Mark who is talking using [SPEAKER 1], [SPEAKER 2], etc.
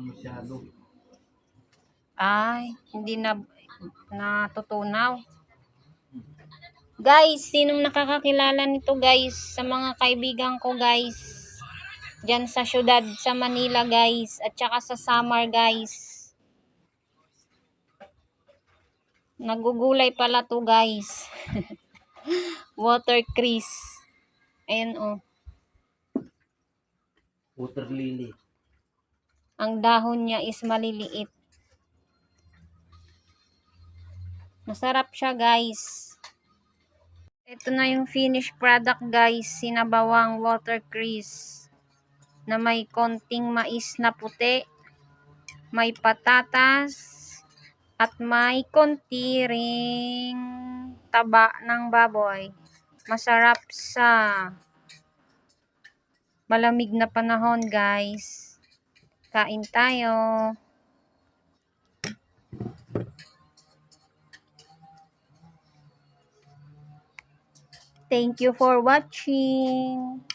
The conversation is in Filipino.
[SPEAKER 1] masyado.
[SPEAKER 2] Ay, hindi na natutunaw. Guys, sinong nakakakilala nito guys? Sa mga kaibigan ko guys. Diyan sa syudad, sa Manila guys. At saka sa Samar guys. Nagugulay pala to guys. Water crease. Ayan oh.
[SPEAKER 1] Water lily.
[SPEAKER 2] Ang dahon niya is maliliit. Masarap siya guys. Ito na yung finished product guys. Sinabawang water crease. Na may konting mais na puti. May patatas. At may konti ring taba ng baboy. Masarap sa malamig na panahon guys. Kain tayo. Thank you for watching.